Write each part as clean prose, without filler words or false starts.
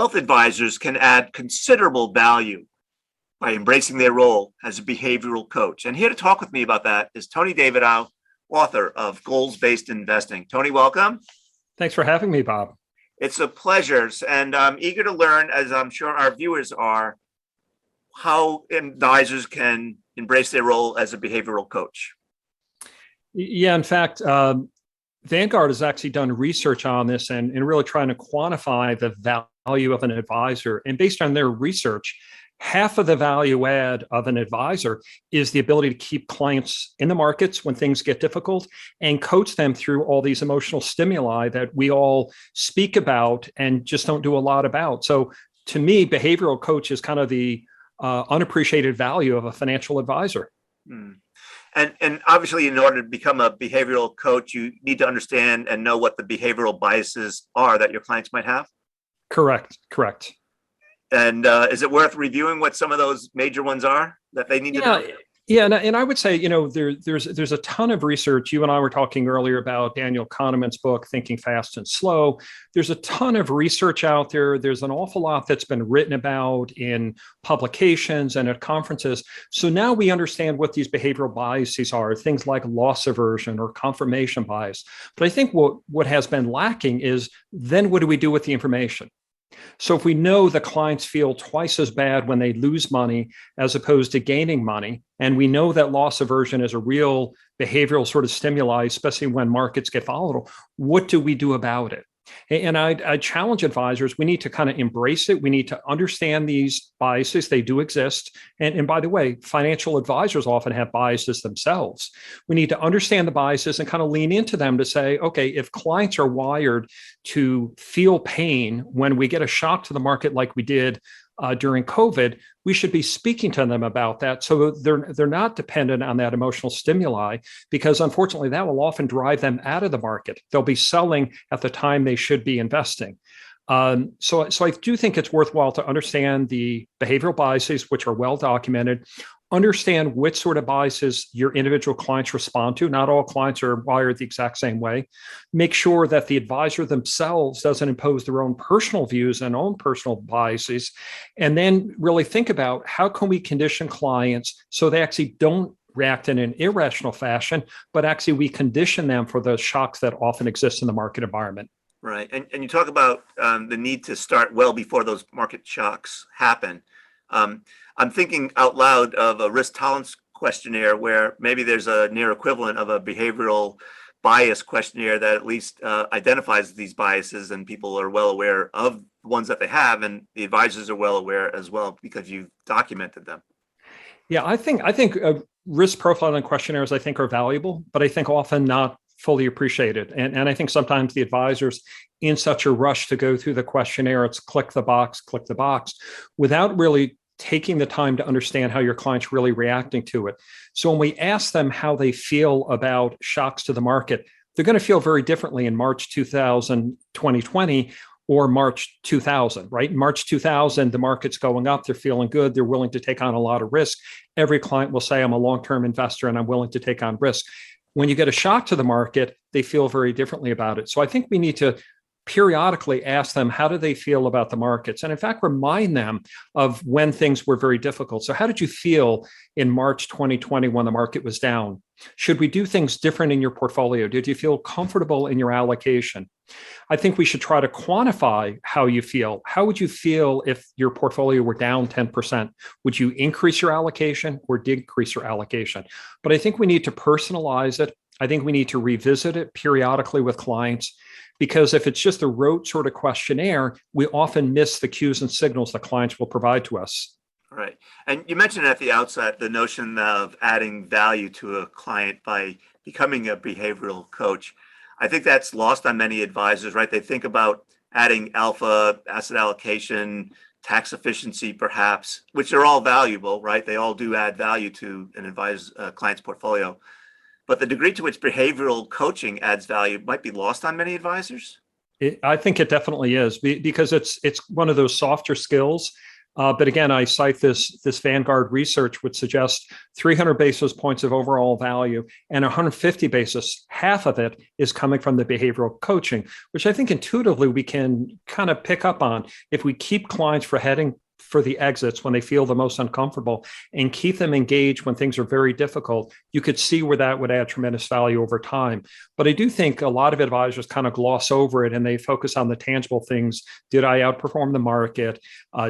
Wealth advisors can add considerable value by embracing their role as a behavioral coach. And here to talk with me about that is Tony Davidow, author of Goals-Based Investing. Tony, welcome. Thanks for having me, Bob. It's a pleasure. And I'm eager to learn, as I'm sure our viewers are, how advisors can embrace their role as a behavioral coach. Yeah, in fact, Vanguard has actually done research on this and really trying to quantify the value of an advisor. And based on their research, half of the value add of an advisor is the ability to keep clients in the markets when things get difficult and coach them through all these emotional stimuli that we all speak about and just don't do a lot about. So to me, behavioral coach is kind of the unappreciated value of a financial advisor. And obviously, in order to become a behavioral coach, you need to understand and know what the behavioral biases are that your clients might have. Correct. And is it worth reviewing what some of those major ones are that they need to know? Yeah, and I would say, there's a ton of research. You and I were talking earlier about Daniel Kahneman's book, Thinking Fast and Slow. There's a ton of research out there. There's an awful lot that's been written about in publications and at conferences. So now we understand what these behavioral biases are, things like loss aversion or confirmation bias. But I think what has been lacking is then what do we do with the information? So if we know the clients feel twice as bad when they lose money as opposed to gaining money, and we know that loss aversion is a real behavioral sort of stimuli, especially when markets get volatile, what do we do about it? And I challenge advisors, we need to kind of embrace it. We need to understand these biases. They do exist. And by the way, financial advisors often have biases themselves. We need to understand the biases and kind of lean into them to say, okay, if clients are wired to feel pain when we get a shock to the market like we did during COVID, we should be speaking to them about that so they're not dependent on that emotional stimuli, because unfortunately that will often drive them out of the market. They'll be selling at the time they should be investing. So I do think it's worthwhile to understand the behavioral biases, which are well documented, understand which sort of biases your individual clients respond to. Not all clients are wired the exact same way. Make sure that the advisor themselves doesn't impose their own personal views and own personal biases. And then really think about how can we condition clients so they actually don't react in an irrational fashion, but actually we condition them for the shocks that often exist in the market environment. Right. And you talk about the need to start well before those market shocks happen. I'm thinking out loud of a risk tolerance questionnaire where maybe there's a near equivalent of a behavioral bias questionnaire that at least identifies these biases, and people are well aware of the ones that they have, and the advisors are well aware as well because you've documented them. Yeah, I think risk profiling questionnaires, I think, are valuable, but I think often not fully appreciated. And I think sometimes the advisors in such a rush to go through the questionnaire, it's click the box, without really taking the time to understand how your client's really reacting to it. So when we ask them how they feel about shocks to the market, they're going to feel very differently in March 2020 or March 2000, right? In March 2000, the market's going up, they're feeling good, they're willing to take on a lot of risk. Every client will say, I'm a long-term investor and I'm willing to take on risk. When you get a shock to the market, they feel very differently about it. So I think we need to periodically ask them, how do they feel about the markets? And in fact, remind them of when things were very difficult. So how did you feel in March 2020 when the market was down? Should we do things different in your portfolio? Did you feel comfortable in your allocation? I think we should try to quantify how you feel. How would you feel if your portfolio were down 10%? Would you increase your allocation or decrease your allocation? But I think we need to personalize it. I think we need to revisit it periodically with clients, because if it's just a rote sort of questionnaire, we often miss the cues and signals that clients will provide to us. Right. And you mentioned at the outset the notion of adding value to a client by becoming a behavioral coach. I think that's lost on many advisors, right? They think about adding alpha, asset allocation, tax efficiency, perhaps, which are all valuable, right? They all do add value to an advisor's client's portfolio. But the degree to which behavioral coaching adds value might be lost on many advisors. I think it definitely is, because it's one of those softer skills But again, I cite this Vanguard research, which suggests 300 basis points of overall value and 150 basis, half of it is coming from the behavioral coaching, which I think intuitively we can kind of pick up on. If we keep clients for heading for the exits when they feel the most uncomfortable and keep them engaged when things are very difficult, you could see where that would add tremendous value over time. But I do think a lot of advisors kind of gloss over it and they focus on the tangible things. Did I outperform the market?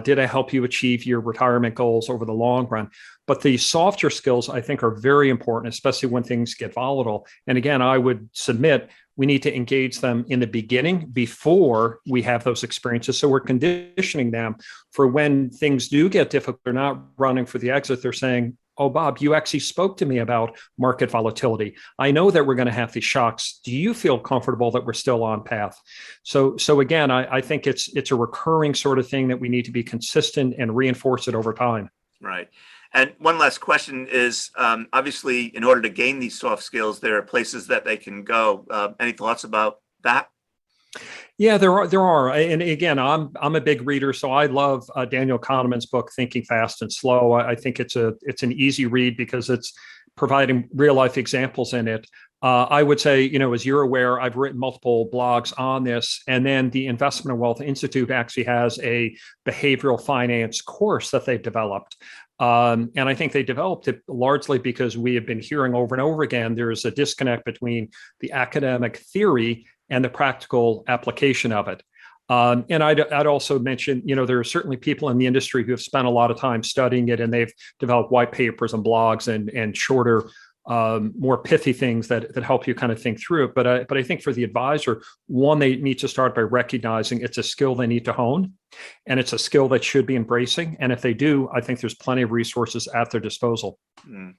Did I help you achieve your retirement goals over the long run? But the softer skills, I think, are very important, especially when things get volatile. And again, I would submit we need to engage them in the beginning before we have those experiences. So we're conditioning them for when things do get difficult. They're not running for the exit. They're saying, oh, Bob, you actually spoke to me about market volatility. I know that we're going to have these shocks. Do you feel comfortable that we're still on path? So again, I think it's a recurring sort of thing that we need to be consistent and reinforce it over time. Right. And one last question is, obviously, in order to gain these soft skills, there are places that they can go. Any thoughts about that? Yeah, there are. And again, I'm a big reader, so I love Daniel Kahneman's book, Thinking Fast and Slow. I think it's an easy read because it's providing real life examples in it. I would say, as you're aware, I've written multiple blogs on this, and then the Investment and Wealth Institute actually has a behavioral finance course that they've developed. And I think they developed it largely because we have been hearing over and over again, there's a disconnect between the academic theory and the practical application of it. And I'd also mention, there are certainly people in the industry who have spent a lot of time studying it, and they've developed white papers and blogs and shorter, more pithy things that help you kind of think through it. But I think for the advisor, one, they need to start by recognizing it's a skill they need to hone, and it's a skill that should be embracing. And if they do, I think there's plenty of resources at their disposal. Mm.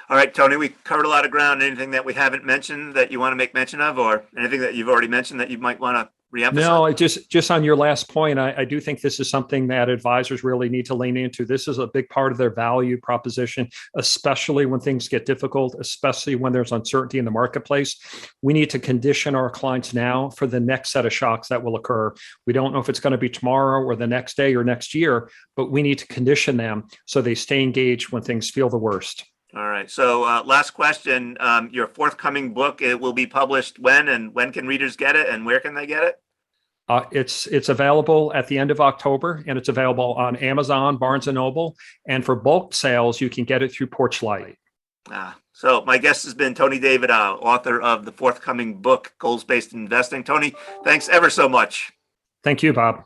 All right, Tony, we covered a lot of ground. Anything that we haven't mentioned that you want to make mention of, or anything that you've already mentioned that you might want to reemphasize? No, just on your last point, I do think this is something that advisors really need to lean into. This is a big part of their value proposition, especially when things get difficult, especially when there's uncertainty in the marketplace. We need to condition our clients now for the next set of shocks that will occur. We don't know if it's going to be tomorrow or the next day or next year, but we need to condition them so they stay engaged when things feel the worst. All right. So last question, your forthcoming book, it will be published when, and when can readers get it, and where can they get it? It's available at the end of October, and it's available on Amazon, Barnes & Noble, and for bulk sales, you can get it through Porchlight. So my guest has been Tony Davidow, author of the forthcoming book, Goals-Based Investing. Tony, thanks ever so much. Thank you, Bob.